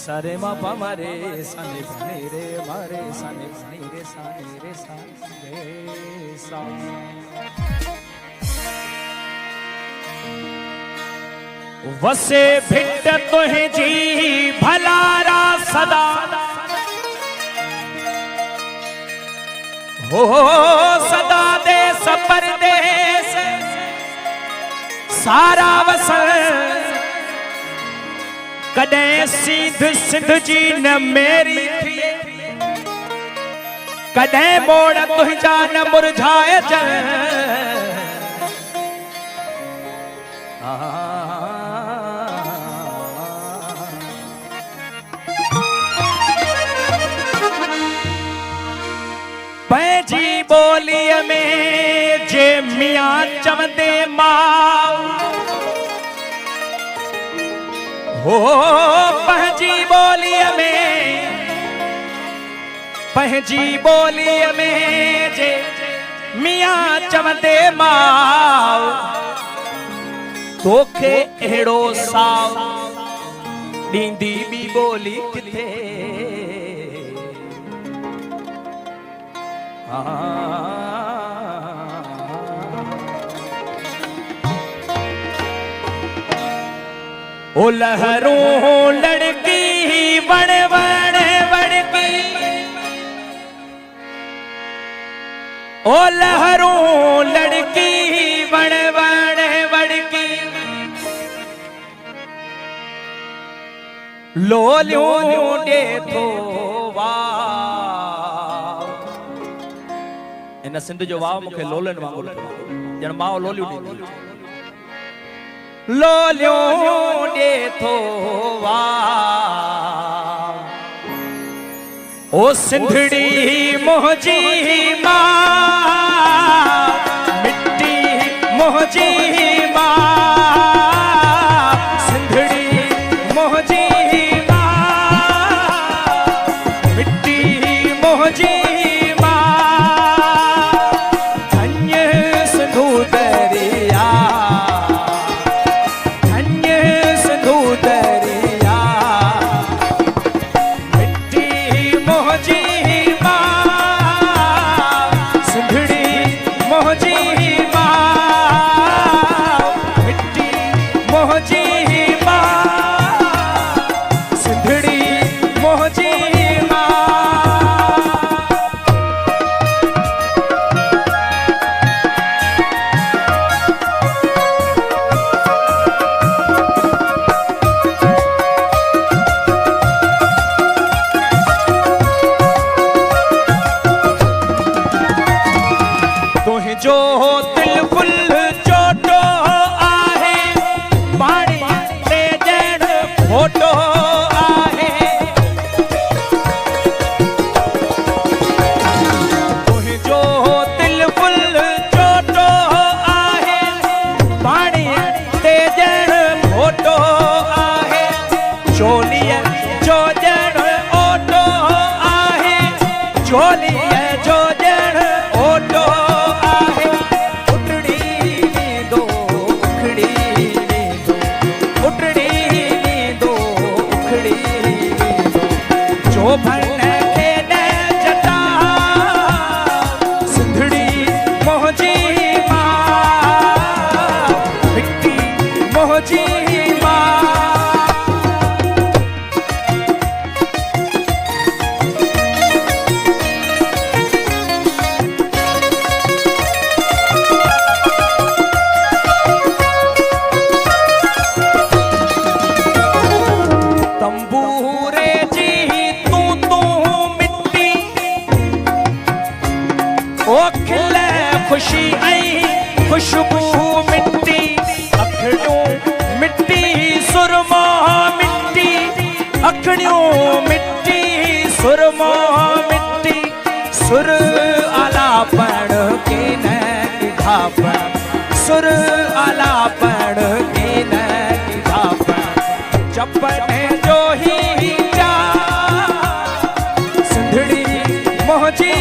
सारे मापा मारे साने बने रे मारे साने बने रे साने रे साने सा वसे भिट तुहे जी भलारा सदा हो सदा देश परदेश सारा वसल कदे सिंध सिंध जी न मेरी थी कदे मोड़ तुझा न मुरझाए जल पैजी बोलिय में जे मियाँ चवंदे माऊ हो पहजी बोलिय में जे मियाँ चवंदे माऊ तोखे अहिड़ो साव ॾींदी ॿी ॿोली किथे ओ लहरों लड़की बड़ बड़ बड़की ओ लहरों लड़की बड़ बड़ बड़की लोलियों दे थो वाव इन सिंध जो वाव मूंखे लोलन वांगुरु ॼण माउ लोलियूं ॾींदी लोलियों दे थो वाव ओ सिंधड़ी मोहजी मां मिट्टी मोहजी मां सिंधड़ी मोहजी मां मिट्टी मोहजी जो दिल फुल चोटो आहे पानी ते जड़ फोटो आहे जो दिल फुल चोटो आहे पानी ते जड़ फोटो आहे चोलिया जो जड़ ओटो आहे चोलिया जो जड़ ओटो खुशी आई खुशबू मिट्टी अखड़ियों मिट्टी सुरमा मिट्टी अखड़ियों मिट्टी सुरमा मिट्टी सुर आला आलापण के न कीधापण सुर आलापण के न कीधापण चपने जो ही जा सिंधड़ी मोहजी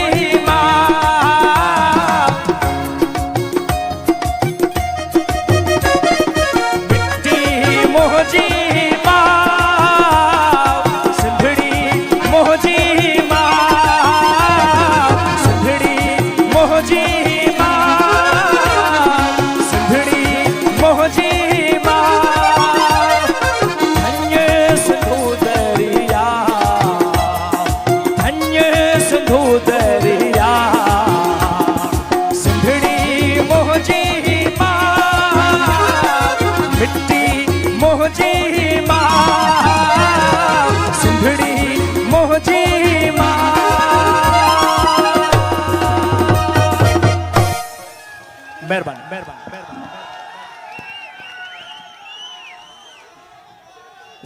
मेहरबानी मेहरबानी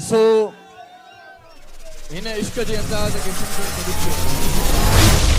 सो हिन इश्क जे अंदाज़ खे सम्झण में ॾुखियो